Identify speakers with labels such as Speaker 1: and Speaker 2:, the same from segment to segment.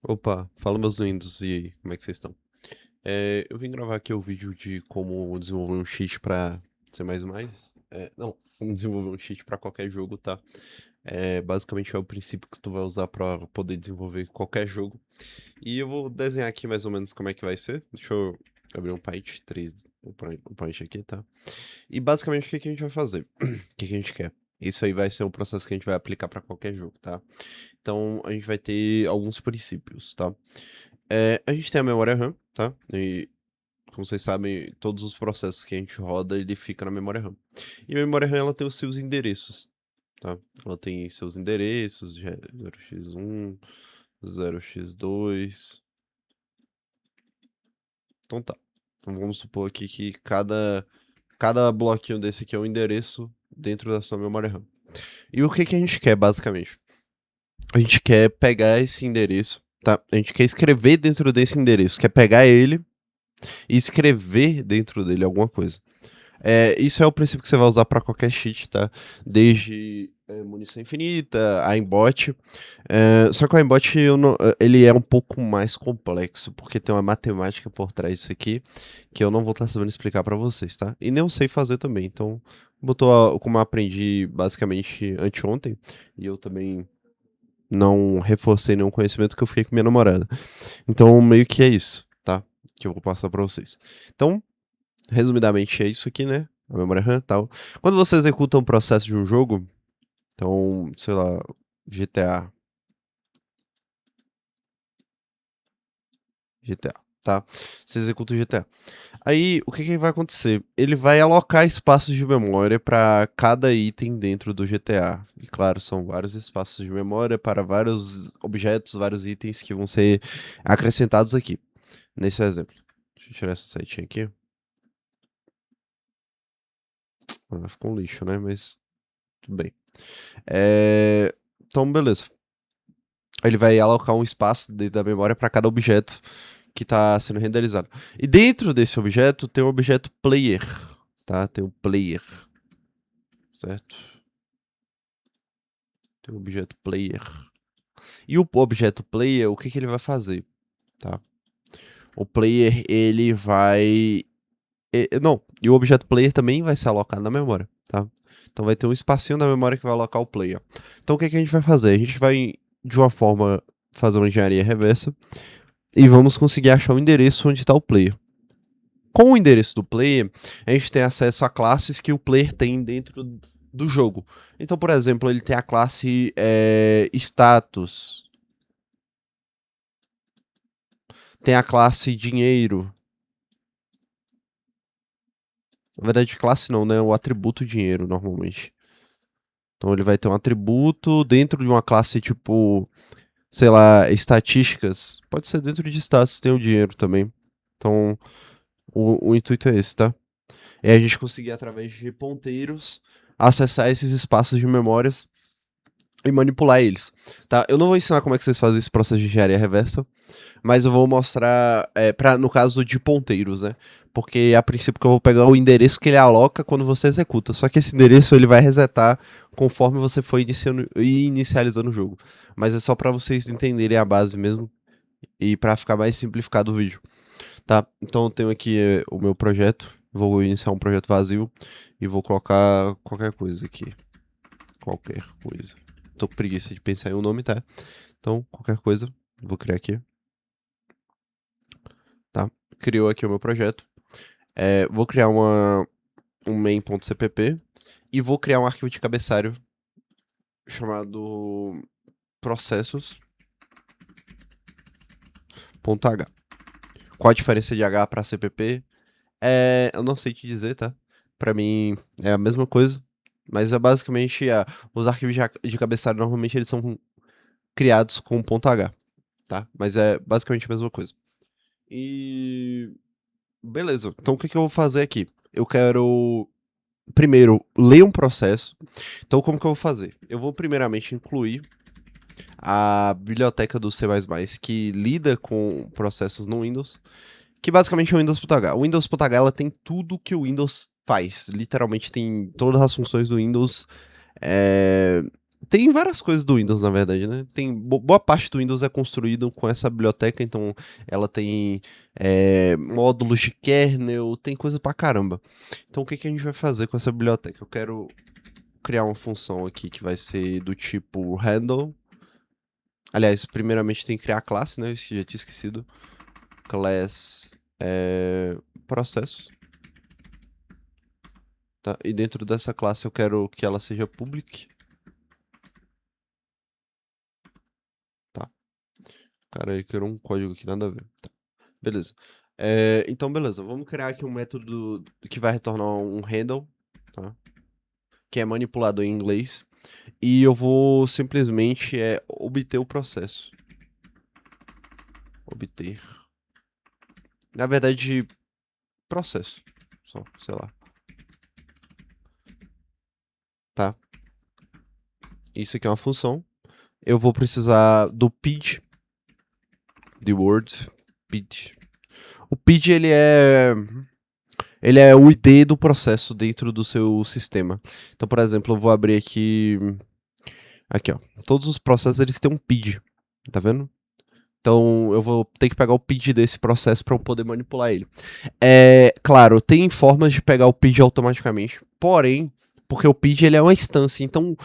Speaker 1: Opa, fala meus lindos, e aí, como é que vocês estão? Eu vim gravar aqui o vídeo de como desenvolver um cheat pra C++. Não, como desenvolver um cheat pra qualquer jogo, tá? Basicamente é o princípio que tu vai usar pra poder desenvolver qualquer jogo. E eu vou desenhar aqui mais ou menos como é que vai ser. Deixa eu abrir um Paint 3, o Paint aqui, tá? E basicamente o que que a gente vai fazer? O que que a gente quer? Isso aí vai ser um processo que a gente vai aplicar pra qualquer jogo, tá? Então a gente vai ter alguns princípios, tá? A gente tem a memória RAM, tá? E, como vocês sabem, todos os processos que a gente roda, ele fica na memória RAM. E a memória RAM, ela tem os seus endereços, tá? Ela tem seus endereços, 0x1, 0x2. Então tá. Então vamos supor aqui que cada bloquinho desse aqui é um endereço dentro da sua memória RAM. E o que que a gente quer, basicamente? A gente quer pegar esse endereço, tá? A gente quer escrever dentro desse endereço, quer pegar ele e escrever dentro dele alguma coisa. Isso é o princípio que você vai usar para qualquer cheat, tá? Desde munição infinita, aimbot. Só que o aimbot ele é um pouco mais complexo, porque tem uma matemática por trás disso aqui, que eu não vou estar sabendo explicar para vocês, tá? E nem eu sei fazer também, então, como eu aprendi basicamente anteontem, e eu também não reforcei nenhum conhecimento que eu fiquei com minha namorada. Então, meio que é isso, tá? Que eu vou passar para vocês. Então, resumidamente é isso aqui, né? A memória RAM e tal. Quando você executa um processo de um jogo, então, sei lá, GTA. GTA, tá? Você executa o GTA. Aí, o que que vai acontecer? Ele vai alocar espaços de memória para cada item dentro do GTA. E claro, são vários espaços de memória para vários objetos, vários itens que vão ser acrescentados aqui, nesse exemplo. Deixa eu tirar essa setinha aqui. Ficou um lixo, né? Mas tudo bem. Então, beleza. Ele vai alocar um espaço dentro da memória para cada objeto que está sendo renderizado. E dentro desse objeto tem um objeto player, tá? Tem um player, certo? Tem um objeto player. E o objeto player, o que que ele vai fazer, tá? O player, ele vai... Não, e o objeto player também vai ser alocado na memória, tá? Então vai ter um espacinho na memória que vai alocar o player. Então o que que a gente vai fazer? A gente vai, de uma forma, fazer uma engenharia reversa e vamos conseguir achar o endereço onde está o player. Com o endereço do player, a gente tem acesso a classes que o player tem dentro do jogo. Então, por exemplo, ele tem a classe status, tem a classe dinheiro. Na verdade, classe não, né? O atributo dinheiro, normalmente. Então, ele vai ter um atributo dentro de uma classe tipo, sei lá, estatísticas. Pode ser dentro de status, tem o dinheiro também. Então, o intuito é esse, tá? É a gente conseguir, através de ponteiros, acessar esses espaços de memórias e manipular eles, tá? Eu não vou ensinar como é que vocês fazem esse processo de engenharia reversa, mas eu vou mostrar, no caso de ponteiros, né? Porque a princípio que eu vou pegar o endereço que ele aloca quando você executa. Só que esse endereço ele vai resetar conforme você for inicializando o jogo. Mas é só para vocês entenderem a base mesmo e para ficar mais simplificado o vídeo, tá? Então eu tenho aqui o meu projeto. Vou iniciar um projeto vazio e vou colocar qualquer coisa aqui. Qualquer coisa. Tô com preguiça de pensar em um nome, tá? Então, qualquer coisa, vou criar aqui, tá? Criou aqui o meu projeto. Vou criar um main.cpp e vou criar um arquivo de cabeçalho chamado processos.h. Qual a diferença de H para CPP? Eu não sei te dizer, tá? Pra mim é a mesma coisa, mas é basicamente os arquivos de cabeçalho normalmente eles são criados com .h, tá? Mas é basicamente a mesma coisa. E beleza. Então o que que eu vou fazer aqui? Eu quero primeiro ler um processo. Então como que eu vou fazer? Eu vou primeiramente incluir a biblioteca do C++ que lida com processos no Windows, que basicamente é o Windows.h. O Windows.h ela tem tudo que o Windows faz. Literalmente tem todas as funções do Windows. é, Tem várias coisas do Windows, na verdade, né? Tem boa parte do Windows é construído com essa biblioteca, então ela tem módulos de kernel, tem coisa pra caramba. Então o que que a gente vai fazer com essa biblioteca? Eu quero criar uma função aqui que vai ser do tipo handle. Aliás, primeiramente tem que criar a classe, né? Isso eu já tinha esquecido. Class processo. Tá? E dentro dessa classe eu quero que ela seja public. Tá. Cara, eu quero um código aqui, nada a ver. Tá. Beleza. Então, beleza. Vamos criar aqui um método que vai retornar um handle, tá? Que é manipulador em inglês. E eu vou simplesmente obter o processo. Obter. Na verdade, processo. Só, sei lá. Tá? Isso aqui é uma função. Eu vou precisar do PID. The word. PID. O PID, ele é o ID do processo dentro do seu sistema. Então, por exemplo, eu vou abrir aqui, ó. Todos os processos eles têm um PID, tá vendo? Então eu vou ter que pegar o PID desse processo para eu poder manipular ele. Claro, tem formas de pegar o PID automaticamente, porém, porque o PID ele é uma instância, então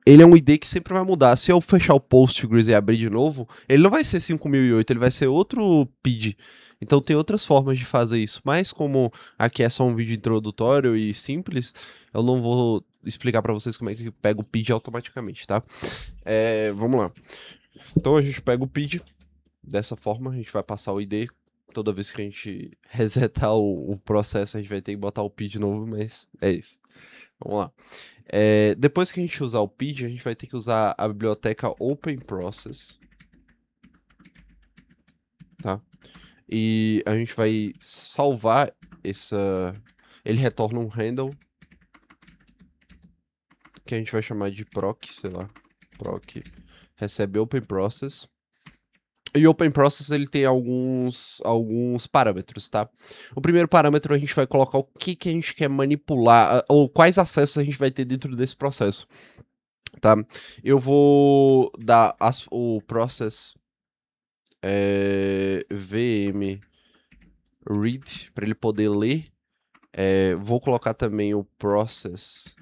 Speaker 1: ele é um ID que sempre vai mudar. Se eu fechar o Postgres e abrir de novo, ele não vai ser 5008, ele vai ser outro PID. Então tem outras formas de fazer isso. Mas como aqui é só um vídeo introdutório e simples, eu não vou explicar para vocês como é que pega o PID automaticamente, tá? Vamos lá. Então a gente pega o PID dessa forma, a gente vai passar o ID. Toda vez que a gente resetar o processo, a gente vai ter que botar o PID de novo, mas é isso. Vamos lá. Depois que a gente usar o PID, a gente vai ter que usar a biblioteca OpenProcess, tá? E a gente vai salvar essa... Ele retorna um handle que a gente vai chamar de proc, sei lá, proc, recebe OpenProcess. E o OpenProcess ele tem alguns parâmetros, tá? O primeiro parâmetro a gente vai colocar o que a gente quer manipular, ou quais acessos a gente vai ter dentro desse processo, tá? Eu vou dar o process VM read para ele poder ler. Vou colocar também o process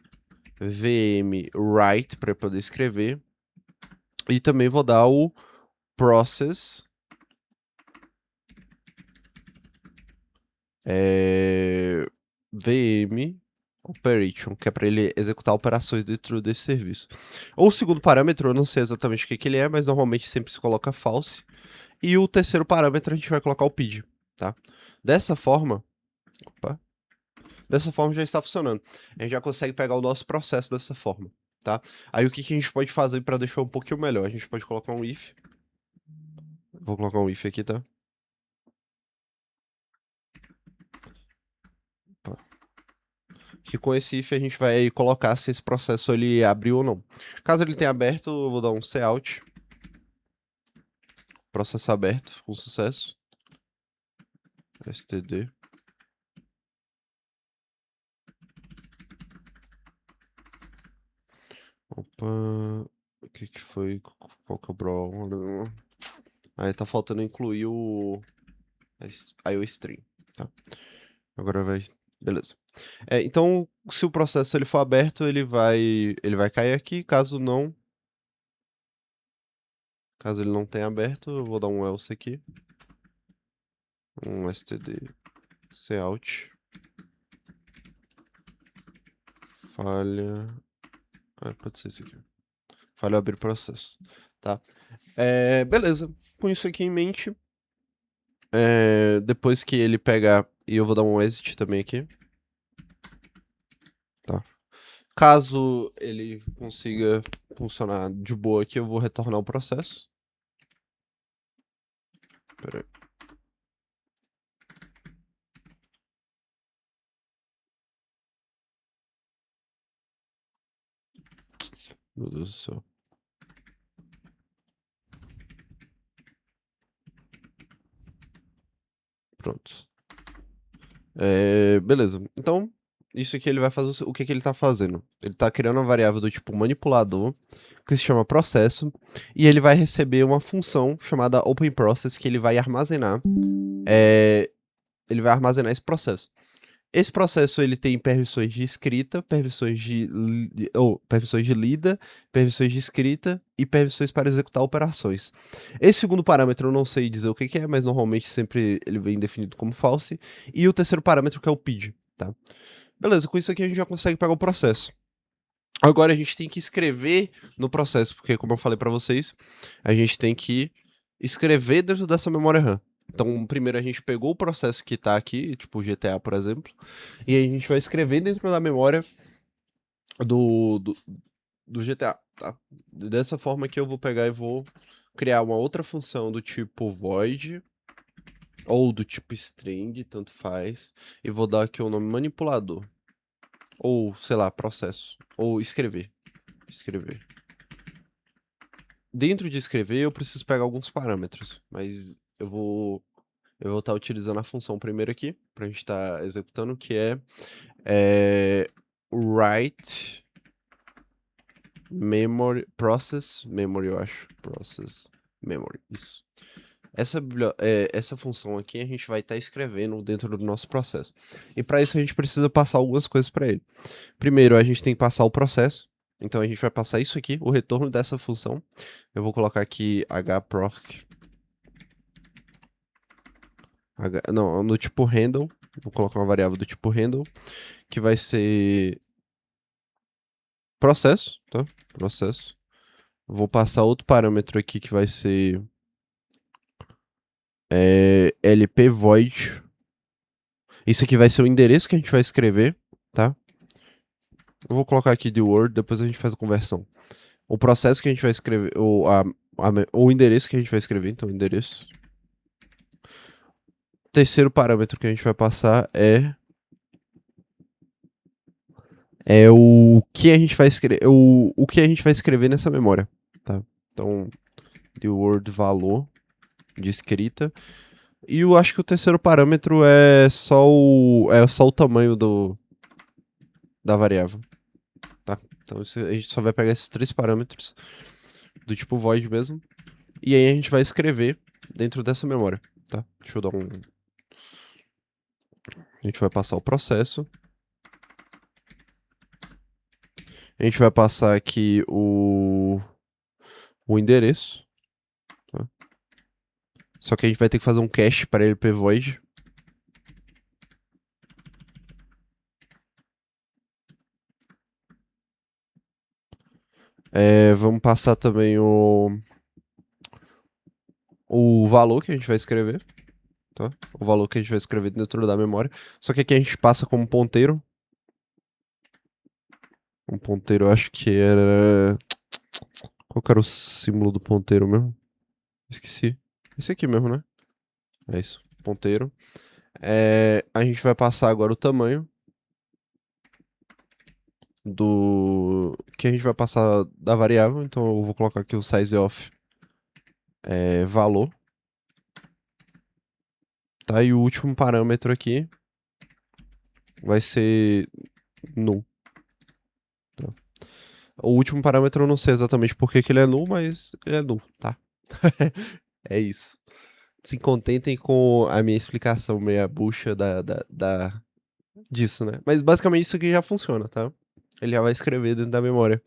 Speaker 1: VM write para ele poder escrever. E também vou dar o process VM Operation, que é para ele executar operações dentro desse serviço. O segundo parâmetro, eu não sei exatamente o que ele é, mas normalmente sempre se coloca false. E o terceiro parâmetro a gente vai colocar o PID, tá? Dessa forma, opa, dessa forma já está funcionando. A gente já consegue pegar o nosso processo dessa forma, tá? Aí o que a gente pode fazer para deixar um pouquinho melhor? A gente pode colocar um if. Vou colocar um if aqui, tá? Opa. Que com esse if a gente vai colocar se esse processo ele abriu ou não. Caso ele tenha aberto, eu vou dar um cout. Processo aberto, com sucesso. std. Opa, o que foi? Qual que é o problema? Aí tá faltando incluir o IOStream, tá? Agora vai, beleza. Então, se o processo ele for aberto, ele vai cair aqui. Caso ele não tenha aberto, eu vou dar um else aqui. Um std cout. Falha. Pode ser isso aqui. Falha abrir processo, tá? Beleza. Com isso aqui em mente, depois que ele pegar, e eu vou dar um exit também aqui, tá? Caso ele consiga funcionar de boa aqui, eu vou retornar o processo. Pera aí. Meu Deus do céu. Pronto. Beleza. Então, isso aqui ele vai fazer o que que ele tá fazendo. Ele tá criando uma variável do tipo manipulador, que se chama processo, e ele vai receber uma função chamada openProcess, que é, ele vai armazenar esse processo. Esse processo ele tem permissões de escrita, permissões de lida, permissões de escrita e permissões para executar operações. Esse segundo parâmetro eu não sei dizer o que que é, mas normalmente sempre ele vem definido como false. E o terceiro parâmetro que é o PID, tá? Beleza, com isso aqui a gente já consegue pegar o processo. Agora a gente tem que escrever no processo, porque como eu falei para vocês, a gente tem que escrever dentro dessa memória RAM. Então, primeiro a gente pegou o processo que tá aqui, tipo o GTA, por exemplo, e aí a gente vai escrever dentro da memória do, do, do GTA, tá? Dessa forma que eu vou pegar e vou criar uma outra função do tipo void, ou do tipo string, tanto faz, e vou dar aqui o nome manipulador, ou, sei lá, processo, ou escrever. Dentro de escrever eu preciso pegar alguns parâmetros, mas eu vou estar utilizando a função primeiro aqui, para a gente estar executando, que é write memory, process memory, eu acho. Process memory, isso. Essa função aqui a gente vai estar escrevendo dentro do nosso processo. E para isso a gente precisa passar algumas coisas para ele. Primeiro, a gente tem que passar o processo. Então a gente vai passar isso aqui, o retorno dessa função. Eu vou colocar aqui hproc. Não, no tipo handle. Vou colocar uma variável do tipo handle, que vai ser processo, tá? Processo. Vou passar outro parâmetro aqui que vai ser lp void. Isso aqui vai ser o endereço que a gente vai escrever, tá? Eu vou colocar aqui de Word, depois a gente faz a conversão. O processo que a gente vai escrever, o endereço que a gente vai escrever, então endereço. O terceiro parâmetro que a gente vai passar é o que a gente vai escrever, o que a gente vai escrever nessa memória, tá? Então, de Word valor de escrita. E eu acho que o terceiro parâmetro é só o tamanho da variável, tá? Então a gente só vai pegar esses três parâmetros do tipo void mesmo. E aí a gente vai escrever dentro dessa memória, tá? Deixa eu dar um... A gente vai passar o processo. A gente vai passar aqui o endereço, tá? Só que a gente vai ter que fazer um cache para LP void. Vamos passar também o valor que a gente vai escrever, tá? O valor que a gente vai escrever dentro da memória. Só que aqui a gente passa como ponteiro. Um ponteiro, eu acho que era... Qual que era o símbolo do ponteiro mesmo? Esqueci. Esse aqui mesmo, né? É isso, ponteiro. A gente vai passar agora o tamanho do... que a gente vai passar da variável. Então eu vou colocar aqui o size of valor. Tá? E o último parâmetro aqui vai ser null. Tá? O último parâmetro eu não sei exatamente por que ele é null, mas ele é null, tá? É isso. Se contentem com a minha explicação meia bucha disso, né? Mas basicamente isso aqui já funciona, tá? Ele já vai escrever dentro da memória.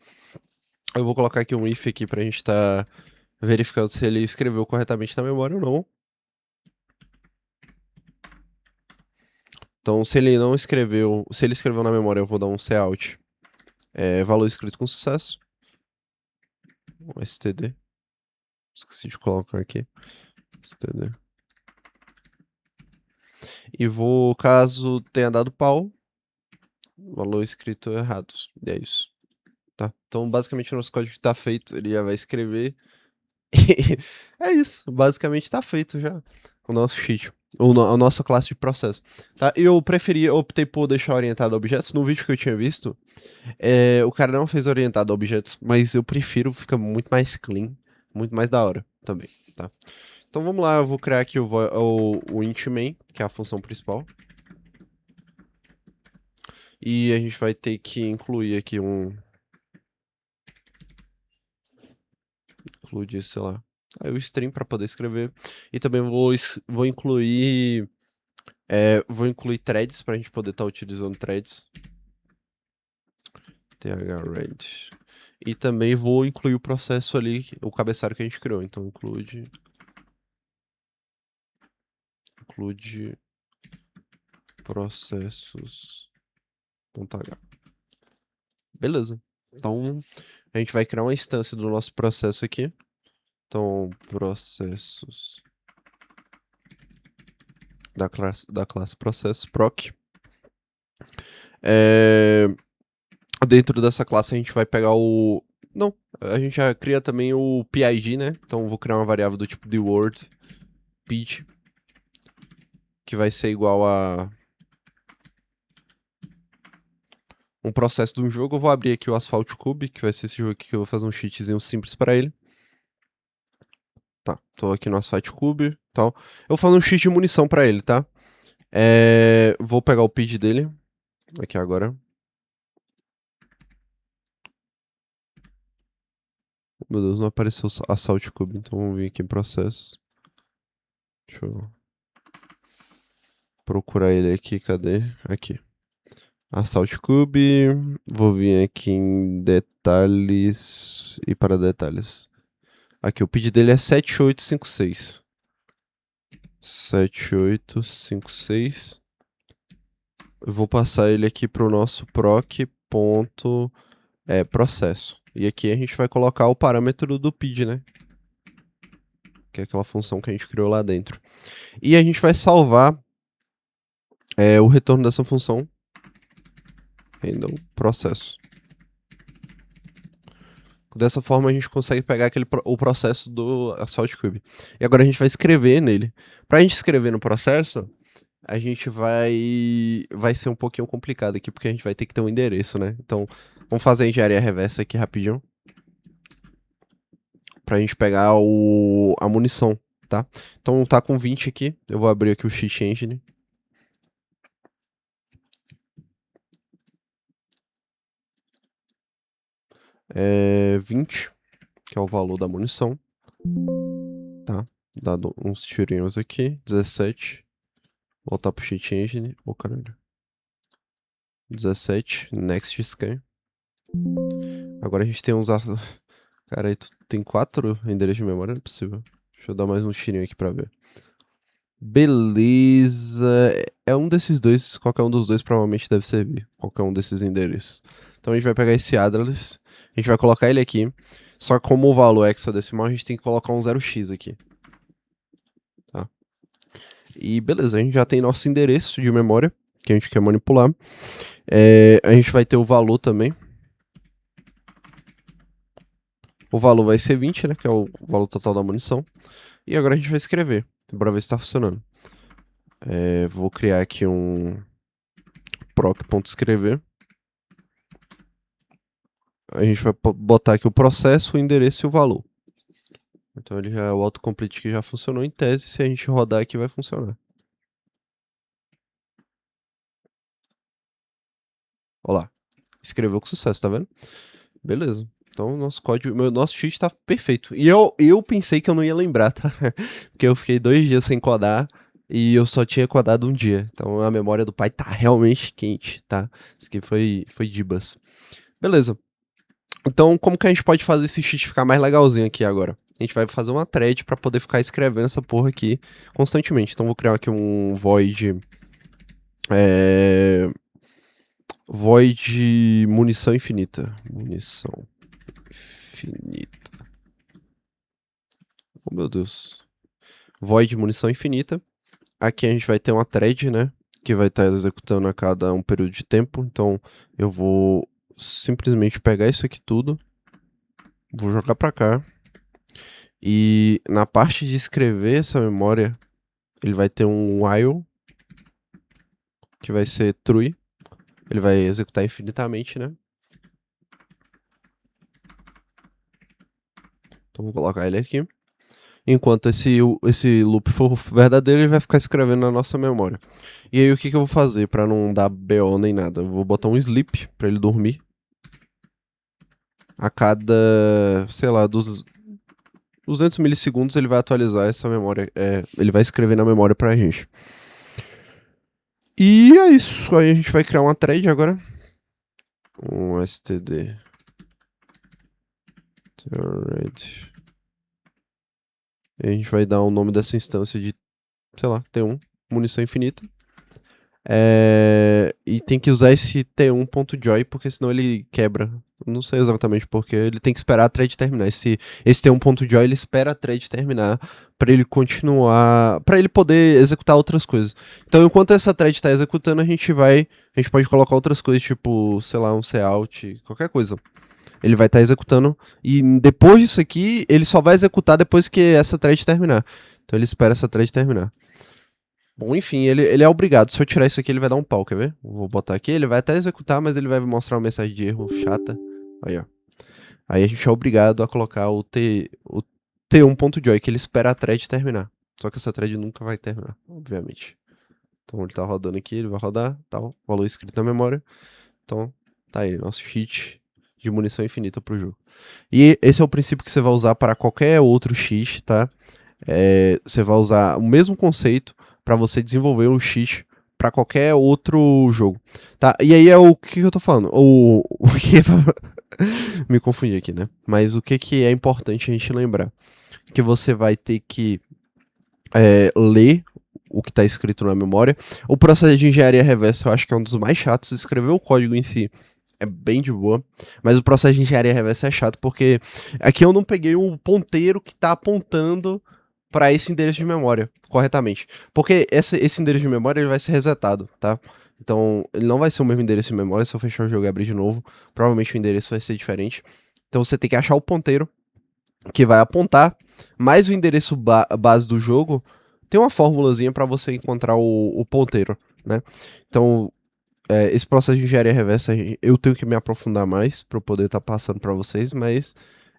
Speaker 1: Eu vou colocar aqui um if aqui pra gente tá verificando se ele escreveu corretamente na memória ou não. Então, se ele não escreveu, se ele escreveu na memória, eu vou dar um cout. Valor escrito com sucesso. Um std. Esqueci de colocar aqui. Std. E vou, caso tenha dado pau, valor escrito errado. E é isso. Tá? Então, basicamente, o nosso código tá feito. Ele já vai escrever. É isso. Basicamente, tá feito já. O nosso cheat. A nossa classe de processo. Tá? Eu optei por deixar orientado a objetos. No vídeo que eu tinha visto, o cara não fez orientado a objetos, mas eu prefiro, fica muito mais clean, muito mais da hora também, tá? Então vamos lá, eu vou criar aqui o int main, que é a função principal. E a gente vai ter que incluir aqui incluir, sei lá, aí o string para poder escrever. E também vou incluir threads para a gente poder estar utilizando threads. thread. E também vou incluir o processo ali, o cabeçalho que a gente criou. Então include processos.h. Beleza. Então a gente vai criar uma instância do nosso processo aqui. Então processos da classe processos proc. Dentro dessa classe a gente vai pegar o... Não, a gente já cria também o PID, né? Então eu vou criar uma variável do tipo word PID, que vai ser igual a um processo de um jogo. Eu vou abrir aqui o Asphalt Cube, que vai ser esse jogo aqui que eu vou fazer um cheatzinho simples para ele. Tá, tô aqui no Asphalt Cube, tal. Eu vou fazer um cheat de munição para ele, tá? Vou pegar o PID dele, aqui agora. Meu Deus, não apareceu o Asphalt Cube, então vamos vir aqui em processos. Deixa eu procurar ele aqui, cadê? Aqui. Asphalt Cube, vou vir aqui em detalhes e para detalhes. Aqui, o PID dele é 7856. 7856. Eu vou passar ele aqui para o nosso proc.processo. E aqui a gente vai colocar o parâmetro do PID, né? Que é aquela função que a gente criou lá dentro. E a gente vai salvar o retorno dessa função. Handle processo. Dessa forma a gente consegue pegar o processo do Asphalt Cube. E agora a gente vai escrever nele. Pra gente escrever no processo, a gente vai ser um pouquinho complicado aqui, porque a gente vai ter que ter um endereço, né? Então, vamos fazer a engenharia reversa aqui rapidinho. Pra gente pegar a munição, tá? Então tá com 20 aqui. Eu vou abrir aqui o Cheat Engine. É 20, que é o valor da munição. Tá? Dado uns tirinhos aqui. 17. Voltar pro Cheat Engine. Ô, caralho. 17. Next scan. Agora a gente tem uns... Cara, aí tem 4 endereços de memória, não é possível. Deixa eu dar mais um tirinho aqui pra ver. Beleza. É um desses dois, qualquer um dos dois provavelmente deve servir. Qualquer um desses endereços. Então a gente vai pegar esse address, a gente vai colocar ele aqui. Só que como o valor é hexadecimal, a gente tem que colocar um 0x aqui. Tá? E beleza, a gente já tem nosso endereço de memória, que a gente quer manipular. A gente vai ter o valor também. O valor vai ser 20, né? Que é o valor total da munição. E agora a gente vai escrever, para ver se tá funcionando. Vou criar aqui um proc.escrever. A gente vai botar aqui o processo, o endereço e o valor. Então ele já é o autocomplete que já funcionou em tese. Se a gente rodar aqui vai funcionar. Olha lá. Escreveu com sucesso, tá vendo? Beleza. Então nosso código, nosso cheat tá perfeito. E eu pensei que eu não ia lembrar, tá? Porque eu fiquei 2 dias sem codar e eu só tinha codado um dia. Então a memória do pai tá realmente quente, tá? Isso aqui foi Dibas. Beleza. Então como que a gente pode fazer esse cheat ficar mais legalzinho aqui agora? A gente vai fazer uma thread para poder ficar escrevendo essa porra aqui constantemente. Então vou criar aqui um void void munição infinita. Munição infinita. Oh, meu Deus. Void munição infinita. Aqui a gente vai ter uma thread, né? Que vai estar executando a cada um período de tempo. Então eu vou simplesmente pegar isso aqui tudo. Vou jogar pra cá. E na parte de escrever essa memória, ele vai ter um while. Que vai ser true. Ele vai executar infinitamente, né? Então vou colocar ele aqui. Enquanto esse loop for verdadeiro, ele vai ficar escrevendo na nossa memória. E aí o que eu vou fazer pra não dar BO nem nada? Eu vou botar um sleep pra ele dormir. A cada, sei lá, dos 200 milissegundos ele vai atualizar essa memória. Ele vai escrever na memória pra gente. E é isso. Aí a gente vai criar uma thread agora. Um std thread. E a gente vai dar o nome dessa instância de, sei lá, T1, munição infinita. E tem que usar esse T1.joy, porque senão ele quebra. Não sei exatamente porque. Ele tem que esperar a thread terminar. Esse T1.joy ele espera a thread terminar para ele continuar. Para ele poder executar outras coisas. Então, enquanto essa thread está executando, a gente pode colocar outras coisas, tipo, sei lá, um cout, qualquer coisa. Ele vai estar executando. E depois disso aqui, ele só vai executar depois que essa thread terminar. Então ele espera essa thread terminar. Bom, enfim, ele é obrigado. Se eu tirar isso aqui, ele vai dar um pau, quer ver? Vou botar aqui, ele vai até executar, mas ele vai mostrar uma mensagem de erro chata. Aí, ó. Aí a gente é obrigado a colocar o T1.joy, que ele espera a thread terminar. Só que essa thread nunca vai terminar, obviamente. Então ele tá rodando aqui, ele vai rodar, tal, valor escrito na memória. Então, tá aí, nosso cheat de munição infinita pro jogo. E esse é o princípio que você vai usar para qualquer outro cheat, tá? Você vai usar o mesmo conceito para você desenvolver um cheat para qualquer outro jogo, tá? E aí é o que eu tô falando, o que me confundi aqui, né? Mas o que é importante a gente lembrar, que você vai ter que ler o que está escrito na memória. O processo de engenharia reversa eu acho que é um dos mais chatos. Escrever o código em si é bem de boa, mas o processo de engenharia reversa é chato porque aqui eu não peguei o ponteiro que está apontando para esse endereço de memória corretamente, porque esse endereço de memória ele vai ser resetado, tá? Então ele não vai ser o mesmo endereço de memória. Se eu fechar o jogo e abrir de novo, provavelmente o endereço vai ser diferente. Então você tem que achar o ponteiro que vai apontar, mais o endereço base do jogo, tem uma formulazinha para você encontrar o ponteiro, né? Então, esse processo de engenharia reversa, eu tenho que me aprofundar mais para eu poder estar passando para vocês, mas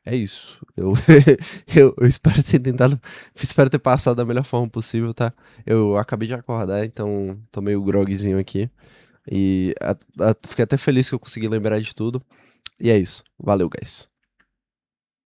Speaker 1: é isso. Eu espero ter tentado, espero ter passado da melhor forma possível, tá? Eu acabei de acordar, então tô meio grogzinho aqui. E fiquei até feliz que eu consegui lembrar de tudo. E é isso. Valeu, guys.